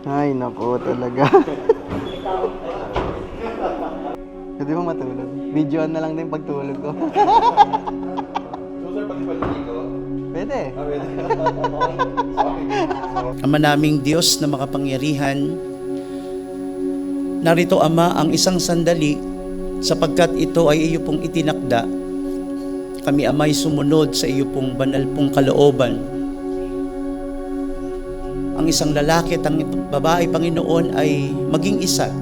Ay, naku talaga. Pwede mo matulog? Videoan na lang din pagtulog ko. Sir, pati paliligo? Pwede. Pwede. Ama naming Diyos na makapangyarihan, narito Ama ang isang sandali sapagkat ito ay iyo pong itinakda. Kami Ama'y sumunod sa iyo pong banal pong kalooban. Ang isang lalaki at ang babae, Panginoon, ay maging isa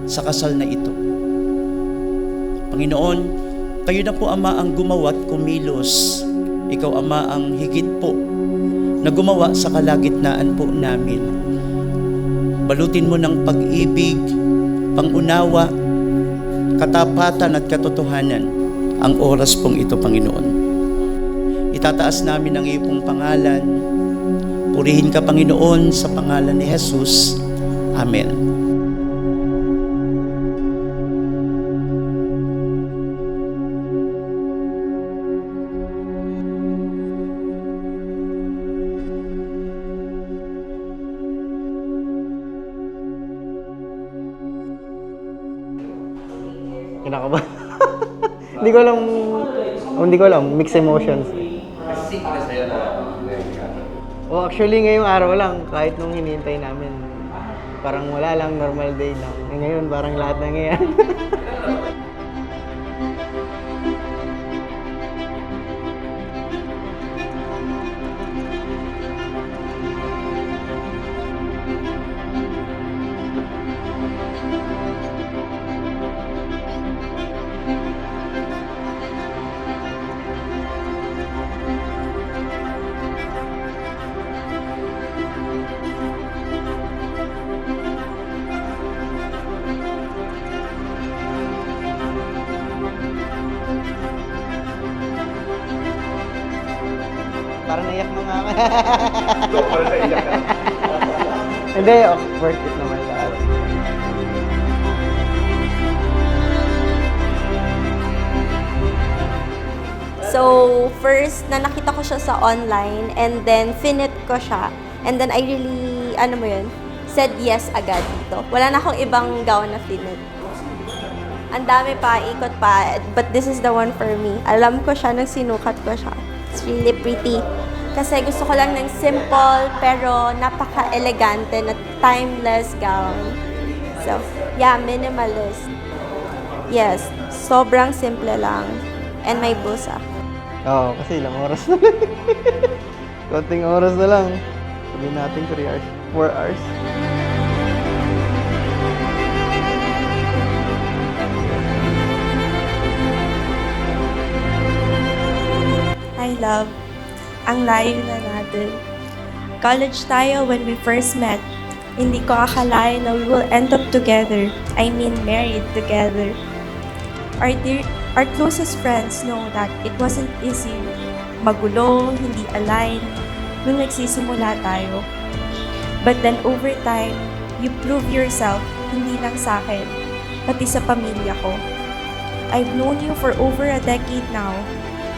sa kasal na ito. Panginoon, kayo na po Ama ang gumawa at kumilos. Ikaw Ama ang higit po na gumawa sa kalagitnaan po namin. Balutin mo ng pag-ibig, pangunawa, katapatan at katotohanan ang oras pong ito, Panginoon. Itataas namin ang iyo pong pangalan. Purihin ka, Panginoon, sa pangalan ni Jesus. Amen. Kinakabahan. Hindi ko alam, mixed emotions. Oh, actually ngayong araw lang, kahit nung hinihintay namin, parang wala lang, normal day lang. Ngayon, parang lahat nangyayari. Parang naiyak mo nga ako. Wala na iyak ka. Hindi, worth it naman lahat. So, first, na nakita ko siya sa online and then finit ko siya. And then I really, said yes agad dito. Wala na akong ibang gown na finit. Ang dami pa, ikot pa, but this is the one for me. Alam ko siya nang sinukat ko siya. It's really pretty. Kasi gusto ko lang ng simple pero napaka-elegante na timeless gown. So, yeah, minimalist. Yes, sobrang simple lang. And may busa. Oo, kasi ilang oras na lang. Konting oras na lang. Sabihin natin 3 hours, 4 hours. Hi, love. Ang layo na natin. College tayo when we first met. Hindi ko akalain na we will end up together. I mean, married together. Our closest friends know that it wasn't easy. Magulo, hindi aligned, nung nagsisimula tayo. But then over time, you prove yourself, hindi lang sa akin, pati sa pamilya ko. I've known you for over a decade now.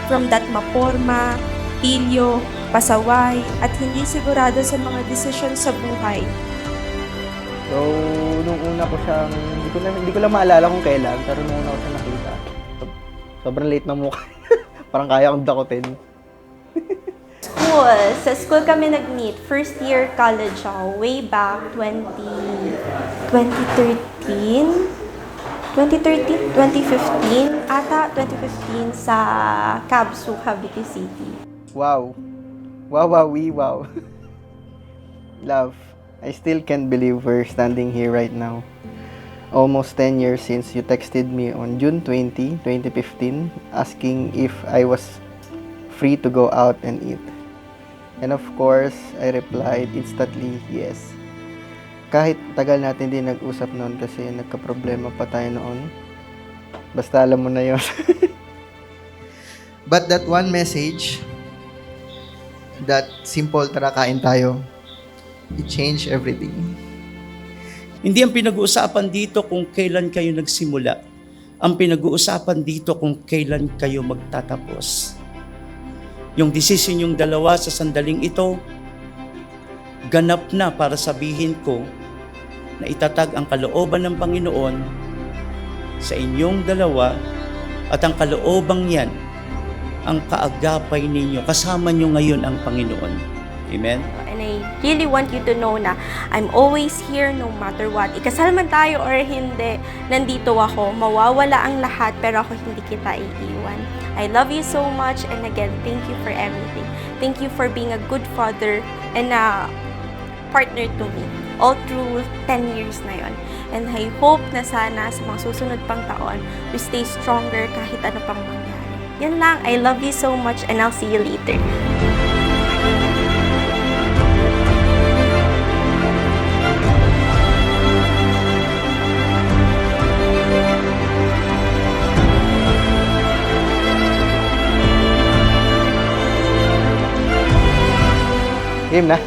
From that maporma, pilyo, pasaway, at hindi sigurado sa mga desisyon sa buhay. So, nung una ko siyang, hindi ko lang maalala kung kailan, pero nung una ko siya nakita, sobrang late na mukha. Parang kaya akong dakutin. School. Sa school kami nag-meet. First year college ako. Way back 2013? 2015 ata, 2015 sa Cabsu, Cavite City. Wow. Wow. Love, I still can't believe we're standing here right now. Almost 10 years since you texted me on June 20, 2015, asking if I was free to go out and eat. And of course, I replied instantly, yes. Kahit tagal natin din nag-usap noon kasi nagka-problema pa tayo noon. Basta alam mo na yon. But that one message, that simple, tara kain tayo, it changed everything. Hindi ang pinag-uusapan dito kung kailan kayo nagsimula. Ang pinag-uusapan dito kung kailan kayo magtatapos. Yung desisyon yung dalawa sa sandaling ito, ganap na para sabihin ko na itatag ang kalooban ng Panginoon sa inyong dalawa at ang kaloobang yan ang kaagapay ninyo. Kasama nyo ngayon ang Panginoon. Amen? And I really want you to know na I'm always here no matter what. Ikasal man tayo or hindi, nandito ako. Mawawala ang lahat pero ako hindi kita iiwan. I love you so much and again, thank you for everything. Thank you for being a good father and a partner to me all through 10 years na yon. And I hope na sana sa mga susunod pang taon, we stay stronger kahit ano pang mangyari. Yan lang. I love you so much and I'll see you later. Game na.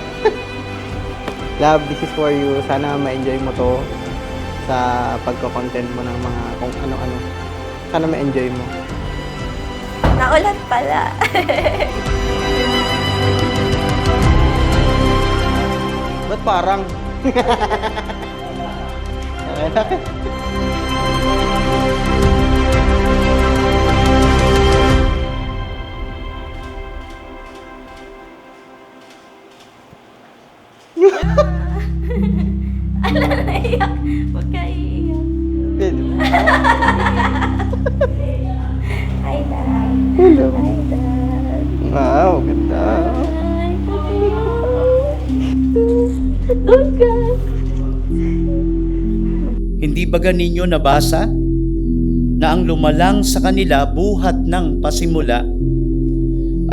Love, this is for you. Sana ma-enjoy mo to sa pagko-content mo ng mga kung ano-ano. Sana ma-enjoy mo. Naulan pala. Ba't parang? Ala, naiyak. Huwag ka iiyak. Pwede mo. Hi, Dad. Hello. Hi, Dad. Wow, ganda. Hi, Huwag ka. Hindi baga ninyo nabasa na ang lumalang sa kanila buhat ng pasimula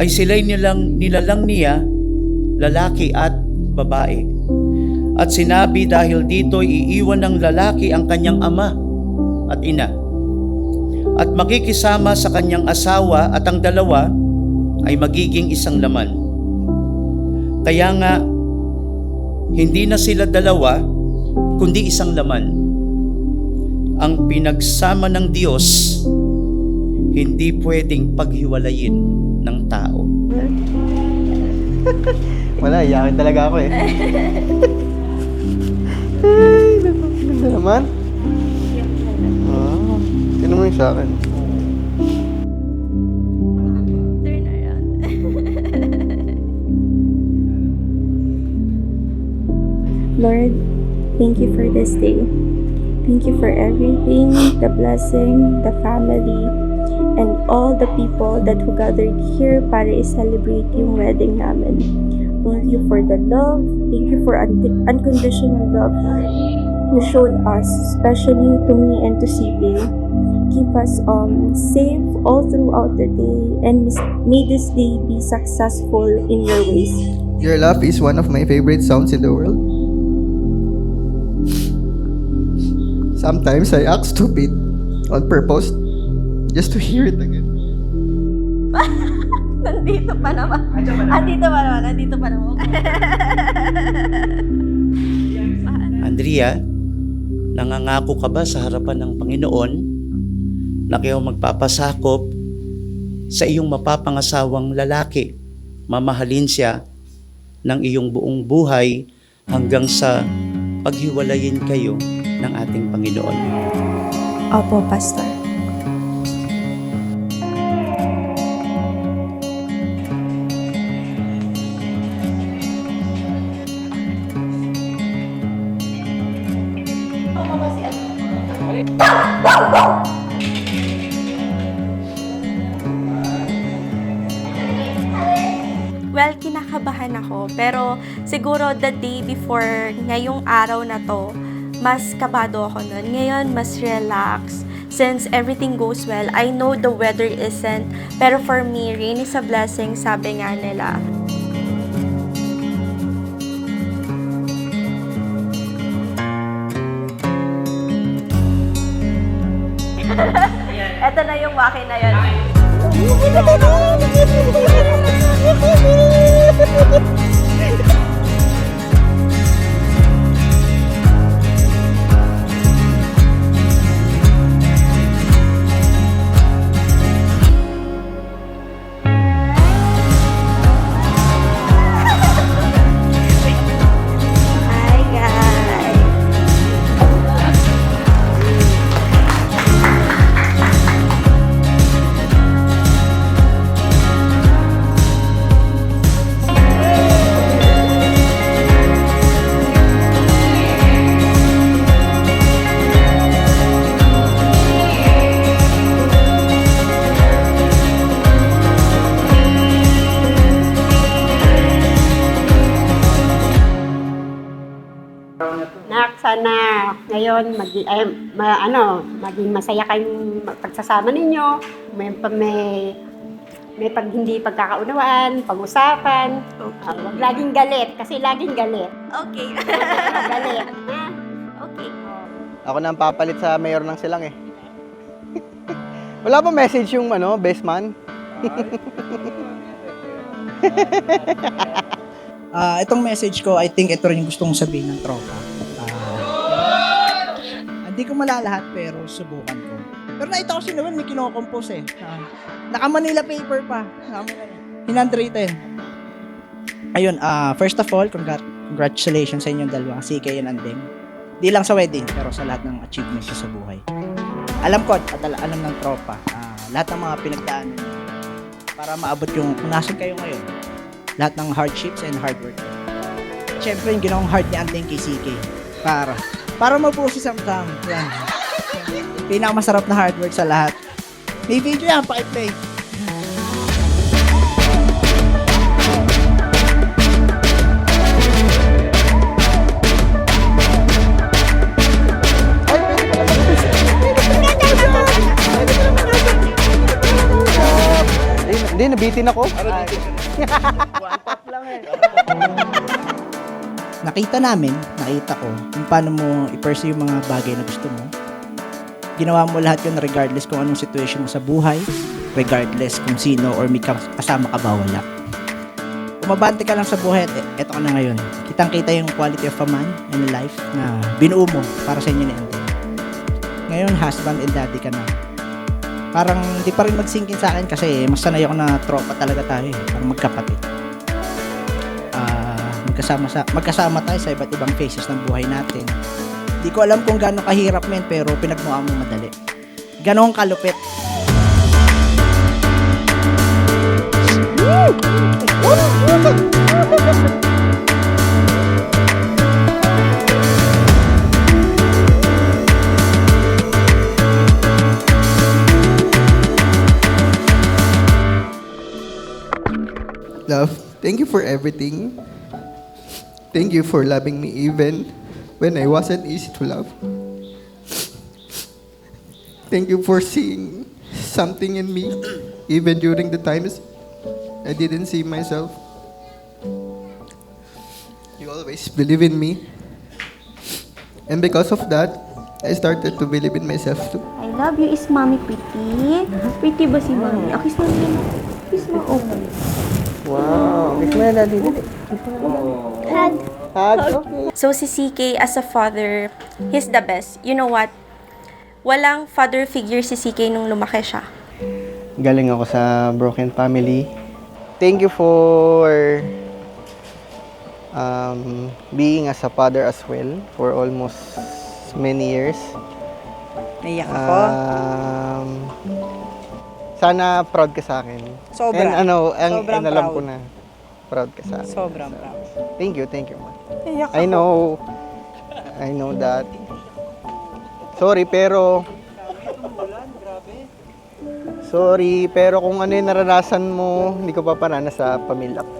ay sila'y nilalang niya lalaki at babae. At sinabi dahil dito iiwan ng lalaki ang kanyang ama at ina at makikisama sa kanyang asawa at ang dalawa ay magiging isang laman. Kaya nga, hindi na sila dalawa, kundi isang laman. Ang pinagsama ng Diyos, hindi pwedeng paghiwalayin ng tao. Wala, iyakin talaga ako eh. Ay, ganda naman. Ah, sino mo yung sa akin? Turn around. Lord, thank you for this day. Thank you for everything, the blessing, the family, and all the people that who gathered here para i-celebrate yung wedding namin. Thank you for the love. Thank you for unconditional love you showed us, especially to me and to CJ. Keep us safe all throughout the day and may this day be successful in your ways. Your laugh is one of my favorite sounds in the world. Sometimes I act stupid on purpose just to hear it again. Nandito pa naman. Nandito pa naman. Andrea, nangangako ka ba sa harapan ng Panginoon na kayo magpapasakop sa iyong mapapangasawang lalaki? Mamahalin siya ng iyong buong buhay hanggang sa paghiwalayin kayo ng ating Panginoon. Opo, Pastor. Well, kinakabahan ako. Pero siguro the day before, ngayong araw na to, mas kabado ako nun. Ngayon, mas relax. Since everything goes well, I know the weather isn't. Pero for me, rain is a blessing, sabi nga nila. Ito na yung waki na yun. anak, sana ngayon maging masaya kayong pagsasama ninyo. May pag hindi pagkakaunawaan, pag-usapan. Huwag laging galit, kasi laging galit. Okay. Galit. Ha? Okay. Ako na ang papalit sa mayor ng Silang eh. Wala pa message yung best man? Itong message ko, I think ito rin yung gustong sabihin ng tropa. Hindi ko malalahat pero subukan ko. Pero nakita ko si Noel, may kinokompose eh. Naka-Manila paper pa. Hinandwritten. Ayun, first of all, congratulations sa inyong dalawa, CK and Andeng. Di lang sa wedding, pero sa lahat ng achievements sa buhay. Alam ko at alam ng tropa, lahat ng mga pinagdaanan niyo para maabot yung kung nasan kayo ngayon. Lahat ng hardships and hard work. Siyempre, yung ginawang hard ni Andeng kay CK. Para mabuo si Samsam. Yan. Pinakamasarap na hard work sa lahat. May video yan, pakiplay. Hindi, nabitin ako. Nakita ko kung paano mo i-pursue yung mga bagay na gusto mo. Ginawa mo lahat yun regardless kung anong situation mo sa buhay, regardless kung sino or may kasama ka ba wala. Umabante ka lang sa buhay at eto ka na ngayon. Kitang-kita yung quality of a man and a life na binuo mo para sa inyo ni Andeng. Ngayon, husband and daddy ka na. Parang di pa rin mag-sinkin sa akin kasi mas sanay ako na tropa talaga tayo eh. Parang magkapatid. Magkasama tayo sa iba't ibang phases ng buhay natin. Di ko alam kung gaano kahirap men, pero pinagmukha mo madali. Ganon kalupit. Love, thank you for everything. Thank you for loving me even when I wasn't easy to love. Thank you for seeing something in me even during the times I didn't see myself. You always believe in me. And because of that, I started to believe in myself too. I love you is mommy pretty. Pretty ba si mommy? Kiss mo yun. Kiss mo. Oh. Wow. Kiss mo na, daddy. Hug. Okay. So si CK as a father, he's the best. You know what? Walang father figure si CK nung lumaki siya. Galing ako sa broken family. Thank you for being as a father as well for almost many years. Naiyak ako. Sana proud ka sa akin. Sobra. And Sobrang alam proud. ko na proud ka sa akin. Sobrang proud. Thank you, ma. Naiyak ako. I know that. Sorry, pero kung ano yung naranasan mo, hindi ko pa paranas sa pamilya ko.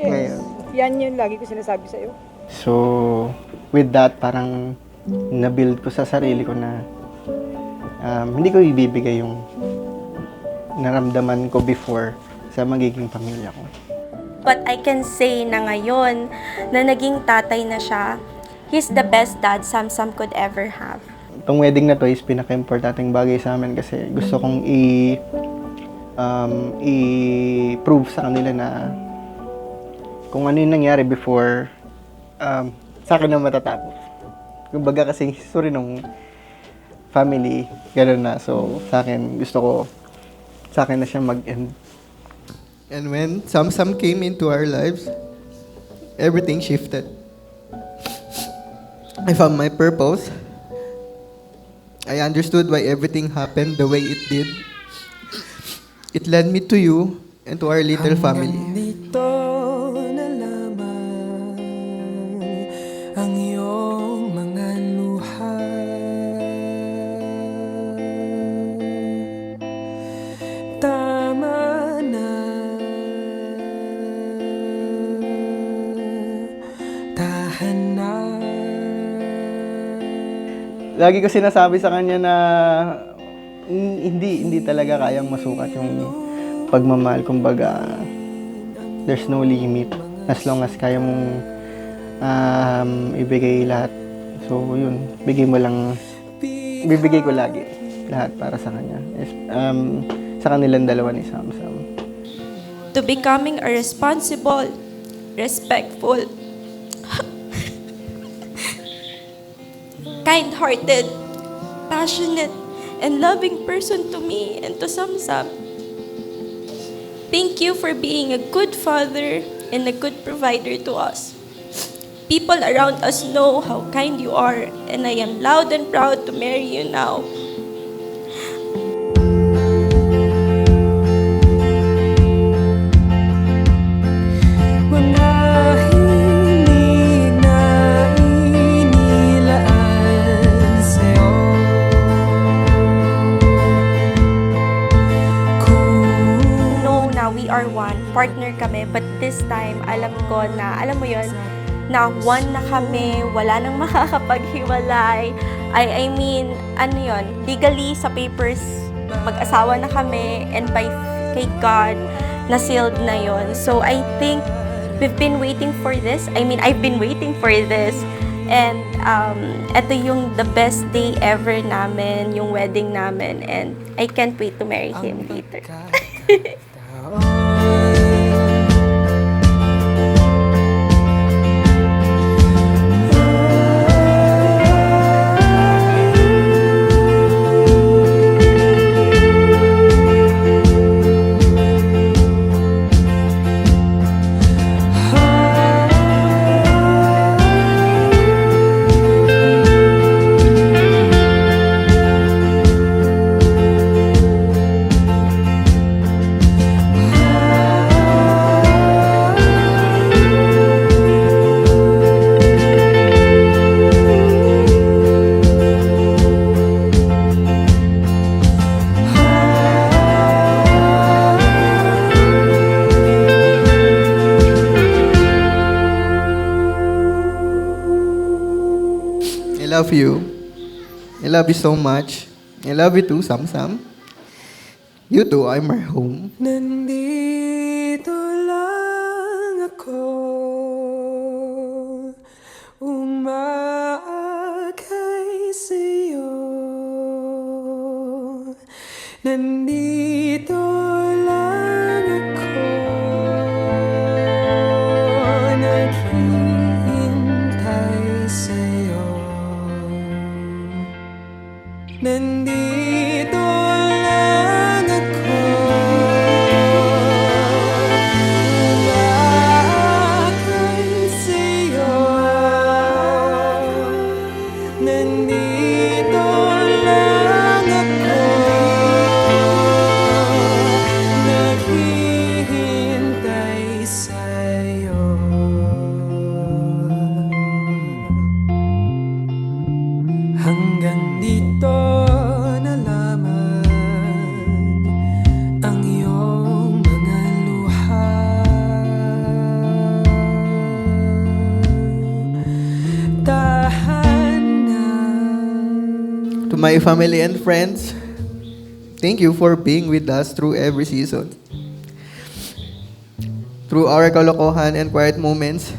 Ngayon. Yan yung lagi ko sinasabi sa'yo. So, with that, parang na-build ko sa sarili ko na hindi ko ibibigay yung naramdaman ko before sa magiging pamilya ko. But I can say na ngayon na naging tatay na siya, he's the best dad Samsam could ever have. Itong wedding na to is pinaka-importanting bagay sa amin kasi gusto kong i-prove sa kanila na kung ano yung nangyari before, sa akin na matatapos. Kumbaga kasi history ng family, gano'n na. So, sa akin na siya mag-end. And when Samsam came into our lives, everything shifted. I found my purpose. I understood why everything happened the way it did. It led me to you and to our little family. Dito na lamang ang iyong mga luha. Tama na, tahan na. Lagi ko sinasabi sa kanya na hindi talaga kayang masukat yung pagmamahal. Kumbaga, there's no limit as long as kaya mong ibigay lahat. So, yun. Bibigay ko lagi lahat para sa kanya. Sa kanilang dalawa ni Sam Sam. To becoming a responsible, respectful, kind-hearted, passionate, and loving person to me and to Sam Sam. Thank you for being a good father and a good provider to us. People around us know how kind you are, and I am loud and proud to marry you now. Mga himig na inilaan sa'yo. Know na we are one, partner kami, but this time, alam ko na, alam mo yun, na one na kami, wala nang makakapaghiwalay. I mean, ano yun, legally sa papers, mag-asawa na kami, and by kay God, na-sealed na yun. So, I think, we've been waiting for this. I mean, I've been waiting for this. And, ito yung the best day ever namin, yung wedding namin, and I can't wait to marry him later. I love you. I love you so much. I love you too, Sam Sam. You too, I'm our home. Nandito lang ako, umaakay sa'yo. Nandito lang ako, naghihintay sa'yo. Nandito lang ako, umaakay sa'yo. Nandito lang ako, naghihintay sa'yo. Hanggang dito na lamang ang iyong mga luha. Tahanan. To my family and friends, thank you for being with us through every season. Through our kalokohan and quiet moments,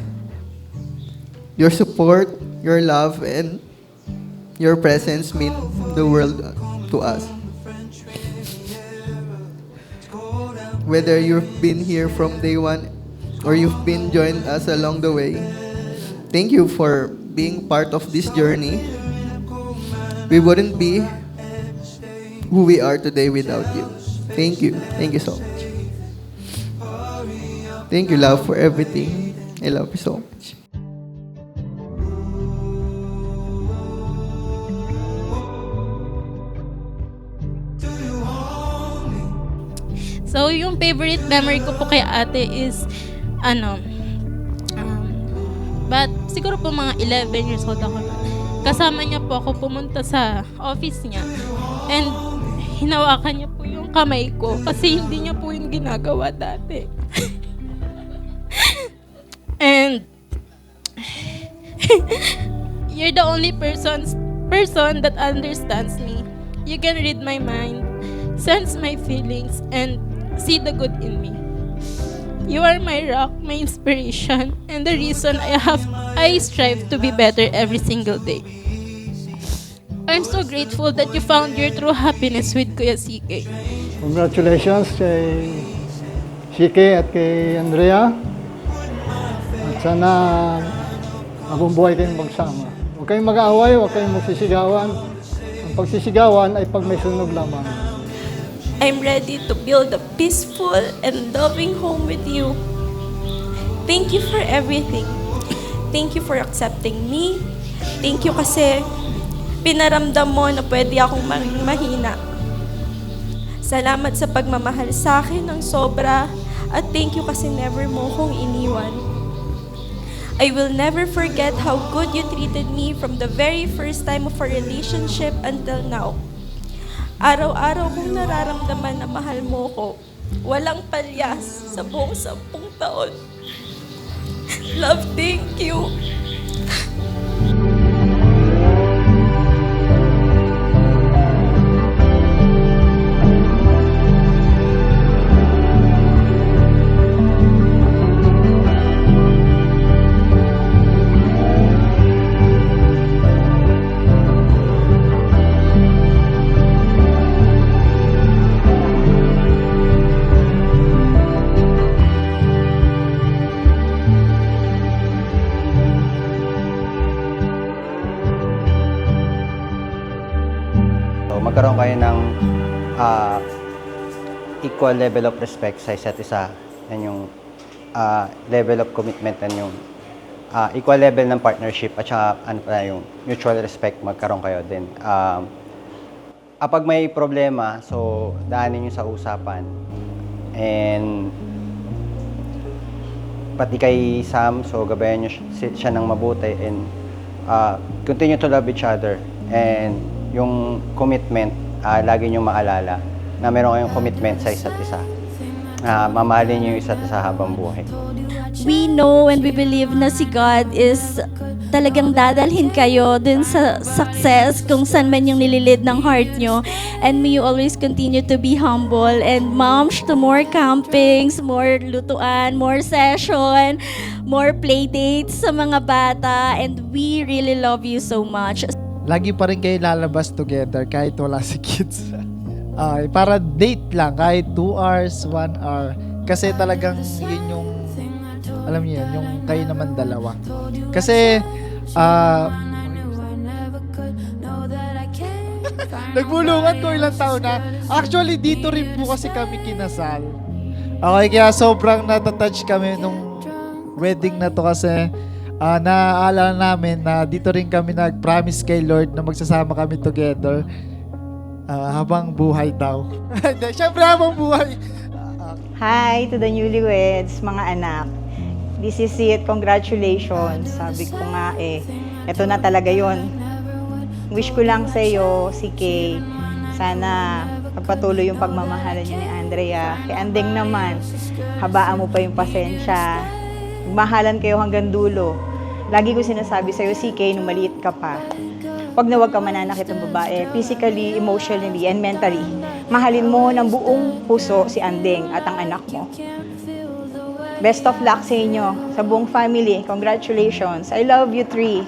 your support, your love, and your presence mean the world to us. Whether you've been here from day one or you've been joined us along the way, thank you for being part of this journey. We wouldn't be who we are today without you. Thank you. Thank you so much. Thank you, love, for everything. I love you so much. So, yung favorite memory ko po kay ate is, but siguro po mga 11 years old ako na. Kasama niya po ako pumunta sa office niya. And hinawakan niya po yung kamay ko kasi hindi niya po yung ginagawa dati. And you're the only person person that understands me. You can read my mind, sense my feelings, and see the good in me. You are my rock, my inspiration, and the reason I strive to be better every single day. I'm so grateful that you found your true happiness with Kuya CK. Congratulations kay CK at kay Andrea. At sana habang buhay kayong magsama. Huwag kayong mag-aaway, huwag kayong magsisigawan. Ang pagsisigawan ay pag may sunog lamang. I'm ready to build a peaceful and loving home with you. Thank you for everything. Thank you for accepting me. Thank you kasi pinaramdam mo na pwede akong mahina. Salamat sa pagmamahal sa akin ng sobra at thank you kasi never mo kong iniwan. I will never forget how good you treated me from the very first time of our relationship until now. Araw-araw kong nararamdaman na mahal mo ko. Walang palyas sa buong 10 taon. Love, thank you. Magkaroon kayo ng equal level of respect sa isa't isa and yung level of commitment and yung equal level ng partnership at saka yung mutual respect magkaroon kayo din. Kapag may problema, so daanin nyo sa usapan and pati kay Sam, so gabayan nyo siya ng mabuti and continue to love each other and yung commitment, lagi nyo maalala na meron kayong commitment sa isa't isa. Mamahalin nyo yung isa't isa habang buhay. We know and we believe na si God is talagang dadalhin kayo dun sa success kung saan man yung nililid ng heart nyo. And may you always continue to be humble. And moms, to more campings, more lutuan, more session, more play dates sa mga bata. And we really love you so much. Lagi pa rin kayo lalabas together kahit wala si kids. Para date lang, kahit 2 hours, 1 hour. Kasi talagang yun yung, alam niyo yun, yung kayo naman dalawa. Kasi, nagbulungan ko ilang taon na. Actually, dito rin po kasi kami kinasal. Okay, kaya sobrang natatouch kami nung wedding na to kasi naaalala namin na dito rin kami nag-promise kay Lord na magsasama kami together habang buhay daw. Siyempre habang buhay. Hi to the newlyweds, mga anak. This is it. Congratulations. Sabi ko nga eto na talaga yon. Wish ko lang sa iyo, si Kay, sana pagpatuloy yung pagmamahalan niyo ni Andrea. Kay Andeng naman, habaan mo pa yung pasensya. Mahalan kayo hanggang dulo. Lagi ko sinasabi sa'yo, CK, nung maliit ka pa, wag na wag ka mananakit ng babae, physically, emotionally, and mentally. Mahalin mo ng buong puso si Andeng at ang anak mo. Best of luck sa inyo, sa buong family. Congratulations. I love you three.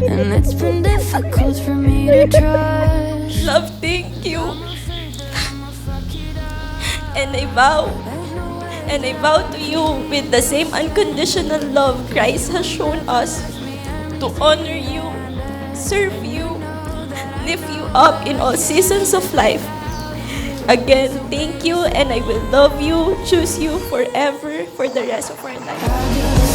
And it's been difficult for me to trust. Love, thank you. And I vow to you with the same unconditional love Christ has shown us to honor you, serve you, lift you up in all seasons of life, Again, thank you, and I will love you, choose you forever for the rest of our life.